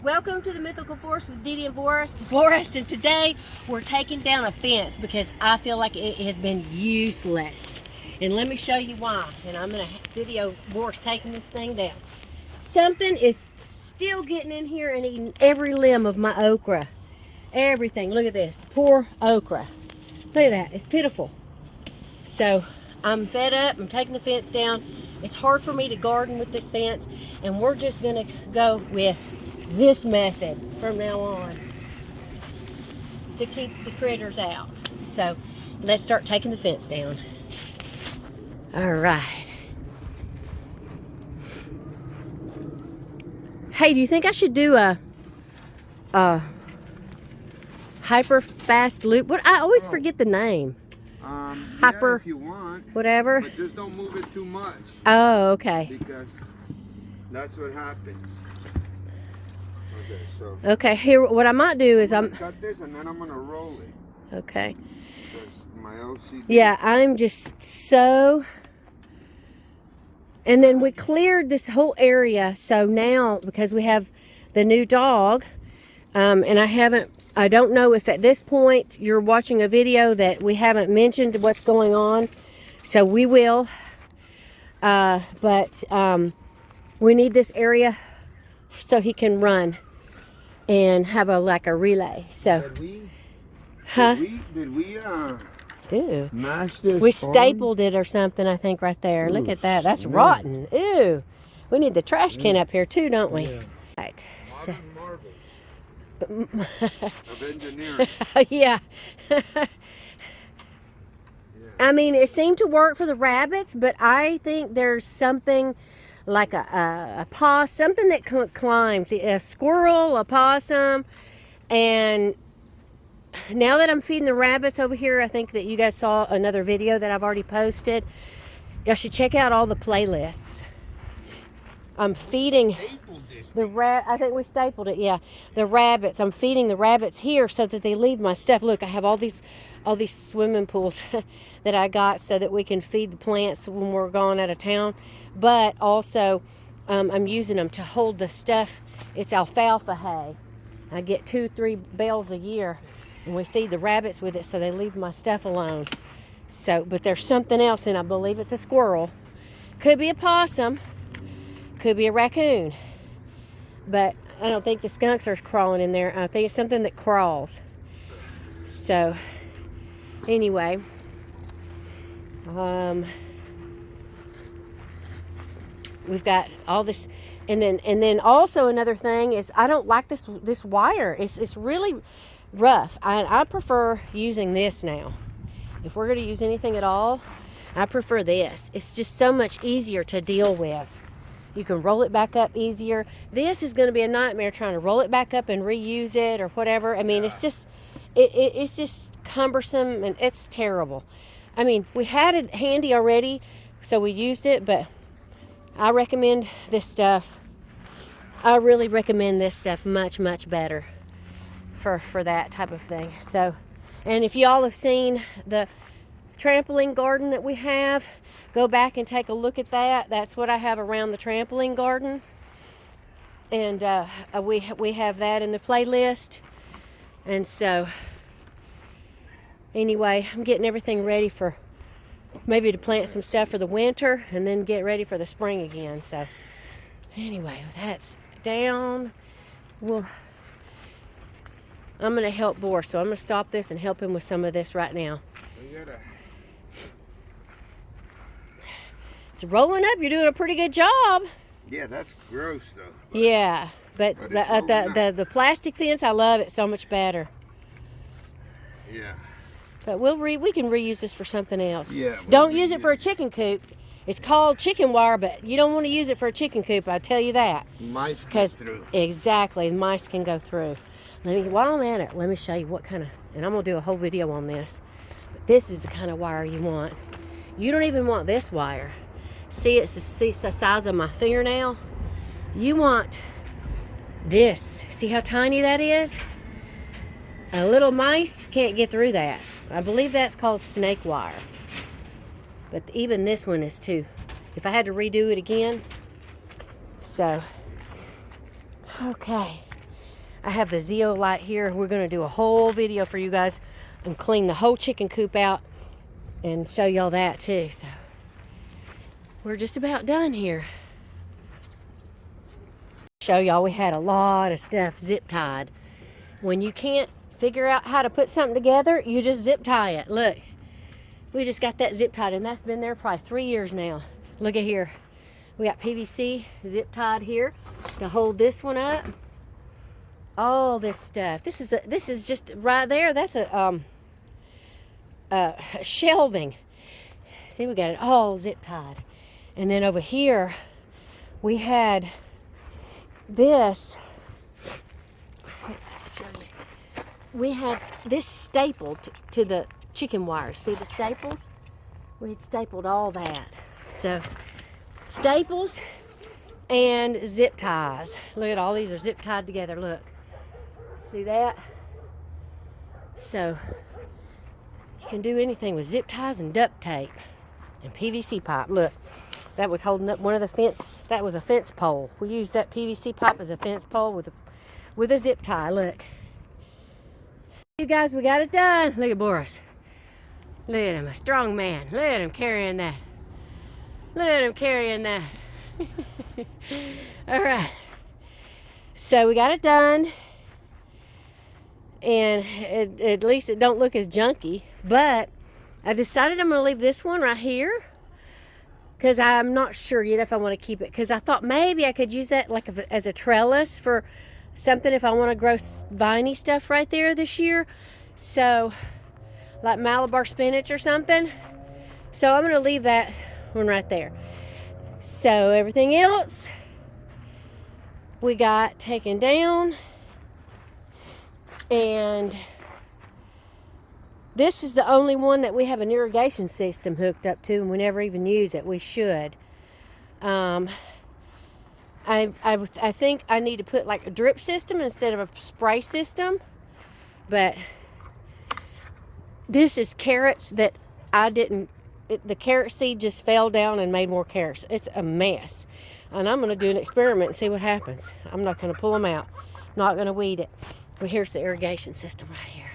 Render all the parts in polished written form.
Welcome to the Mythical Forest with Dee Dee and Boris, and today we're taking down a fence because I feel like it has been useless. And let me show you why. And I'm going to video Boris taking this thing down. Something is still getting in here and eating every limb of my okra. Everything. Look at this. Poor okra. Look at that. It's pitiful. So I'm fed up. I'm taking the fence down. It's hard for me to garden with this fence, and we're just going to go with this method from now on to keep the critters out. So let's start taking the fence down. All right. Hey, do you think I should do a hyper fast loop? What, I always forget the name. Hyper, yeah, if you want, whatever. but just don't move it too much. Oh, okay. Because that's what happens. Okay, so. Okay, here, what I might do is I'm cut this and then I'm gonna roll it. Okay. Because my OCD. Yeah, I'm just so. And then we cleared this whole area, so now because we have the new dog, and I don't know if at this point you're watching a video that we haven't mentioned what's going on, so we will. But we need this area so he can run and have like a relay. So, Did we ew. mash this? We stapled it or something, I think, right there. Ooh, look at that. That's smell. rotten. Ew. We need the trash can up here too, don't we? Yeah. Right. So. Of engineering. Yeah. I mean, it seemed to work for the rabbits, but I think there's something like a possum, something that climbs, a squirrel, a possum, and now that I'm feeding the rabbits over here, I think that you guys saw another video that I've already posted. Y'all should check out all the playlists. I'm feeding I think we stapled it, yeah. The rabbits. I'm feeding the rabbits here so that they leave my stuff. Look, I have all these swimming pools that I got so that we can feed the plants when we're gone out of town. But also, I'm using them to hold the stuff. It's alfalfa hay. I get 2-3 bales a year, and we feed the rabbits with it so they leave my stuff alone. So, but there's something else, and I believe it's a squirrel. Could be a possum. Could be a raccoon. But I don't think the skunks are crawling in there. I think it's something that crawls. So, anyway. We've got all this. And then also another thing is I don't like this wire. It's really rough. I prefer using this now. If we're going to use anything at all, I prefer this. It's just so much easier to deal with. You can roll it back up easier. This is going to be a nightmare trying to roll it back up and reuse it or whatever. I mean, it's just it's just cumbersome and it's terrible. I mean, we had it handy already, so we used it, but I recommend this stuff. I really recommend this stuff much, much better for that type of thing. So, and if y'all have seen the trampoline garden that we have, go back and take a look at that. That's what I have around the trampoline garden. And we have that in the playlist. And so, anyway, I'm getting everything ready for maybe to plant some stuff for the winter and then get ready for the spring again. So, anyway, that's down. Well, I'm going to help Boris, so I'm going to stop this and help him with some of this right now. It's rolling up. You're doing a pretty good job. Yeah, that's gross though. Yeah, but the plastic fence, I love it so much better. Yeah. But we can reuse this for something else. Yeah. Don't use it for a chicken coop. It's called chicken wire, but you don't want to use it for a chicken coop. I tell you that. Mice can go through. Exactly, mice can go through. While I'm at it, let me show you what kind of, and I'm gonna do a whole video on this. But this is the kind of wire you want. You don't even want this wire. See, it's the size of my fingernail. You want this. See how tiny that is? A little mice can't get through that. I believe that's called snake wire. But even this one is too. If I had to redo it again. So, okay. I have the zeolite here. We're going to do a whole video for you guys and clean the whole chicken coop out and show y'all that too. So we're just about done here. Show y'all we had a lot of stuff zip tied. When you can't figure out how to put something together, you just zip tie it. Look, we just got that zip tied, and that's been there probably 3 years now. Look at here. We got PVC zip tied here to hold this one up. All this stuff. This is just right there. That's a shelving. See, we got it all zip tied. And then over here, we had this. We had this stapled to the chicken wire. See the staples? We had stapled all that. So staples and zip ties. Look at all these are zip tied together. Look. See that? So you can do anything with zip ties and duct tape and PVC pipe. Look, that was holding up one of the fence. That was a fence pole. We used that PVC pipe as a fence pole with a zip tie. Look. You guys, we got it done. Look at Boris. Look at him, a strong man. Look at him carrying that. Look at him carrying that. All right. So we got it done. And at least it don't look as junky. But I decided I'm going to leave this one right here. Because I'm not sure yet if I want to keep it. Because I thought maybe I could use that like as a trellis for something if I want to grow viney stuff right there this year. So, like Malabar spinach or something. So I'm going to leave that one right there. So everything else we got taken down. And this is the only one that we have an irrigation system hooked up to, and we never even use it. We should. I think I need to put like a drip system instead of a spray system. But this is carrots that I didn't, the carrot seed just fell down and made more carrots. It's a mess. And I'm going to do an experiment and see what happens. I'm not going to pull them out. Not going to weed it. But here's the irrigation system right here.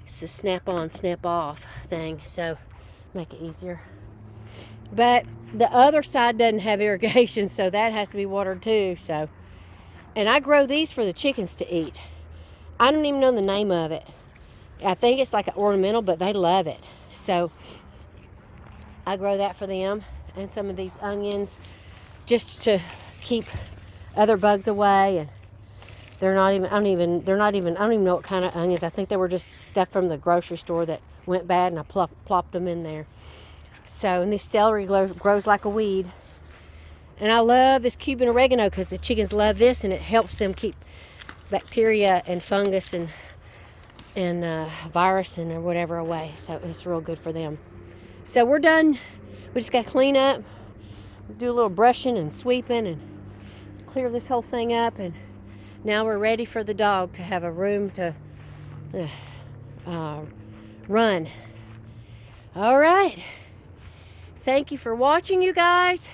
It's a snap-on, snap-off thing, so make it easier. But the other side doesn't have irrigation, so that has to be watered too. So, and I grow these for the chickens to eat. I don't even know the name of it. I think it's like an ornamental, but they love it. So I grow that for them, and some of these onions just to keep other bugs away. And they're not even, I don't even know what kind of onions. I think they were just stuff from the grocery store that went bad, and I plopped them in there. So, and this celery grows like a weed. And I love this Cuban oregano because the chickens love this, and it helps them keep bacteria and fungus and virus and or whatever away. So it's real good for them. So we're done. We just got to clean up, do a little brushing and sweeping and clear this whole thing up. And now we're ready for the dog to have a room to run. All right. Thank you for watching, you guys.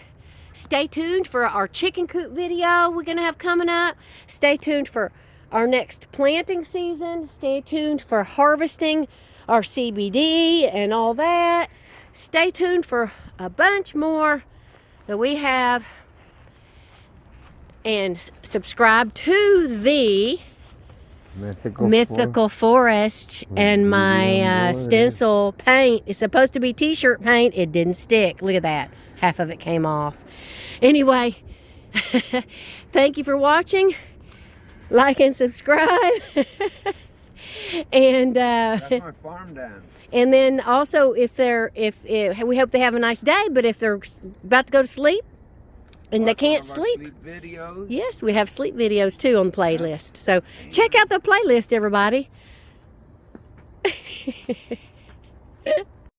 Stay tuned for our chicken coop video we're going to have coming up. Stay tuned for our next planting season. Stay tuned for harvesting our CBD and all that. Stay tuned for a bunch more that we have. And subscribe to the Mythical Forest. And my stencil paint is supposed to be t-shirt paint. It didn't stick. Look at that. Half of it came off. Anyway, thank you for watching. Like and subscribe. And that's my farm dance. And then also, if we hope they have a nice day, but if they're about to go to sleep and they can't sleep, sleep videos. Yes, we have sleep videos too on the playlist. So check out the playlist, everybody.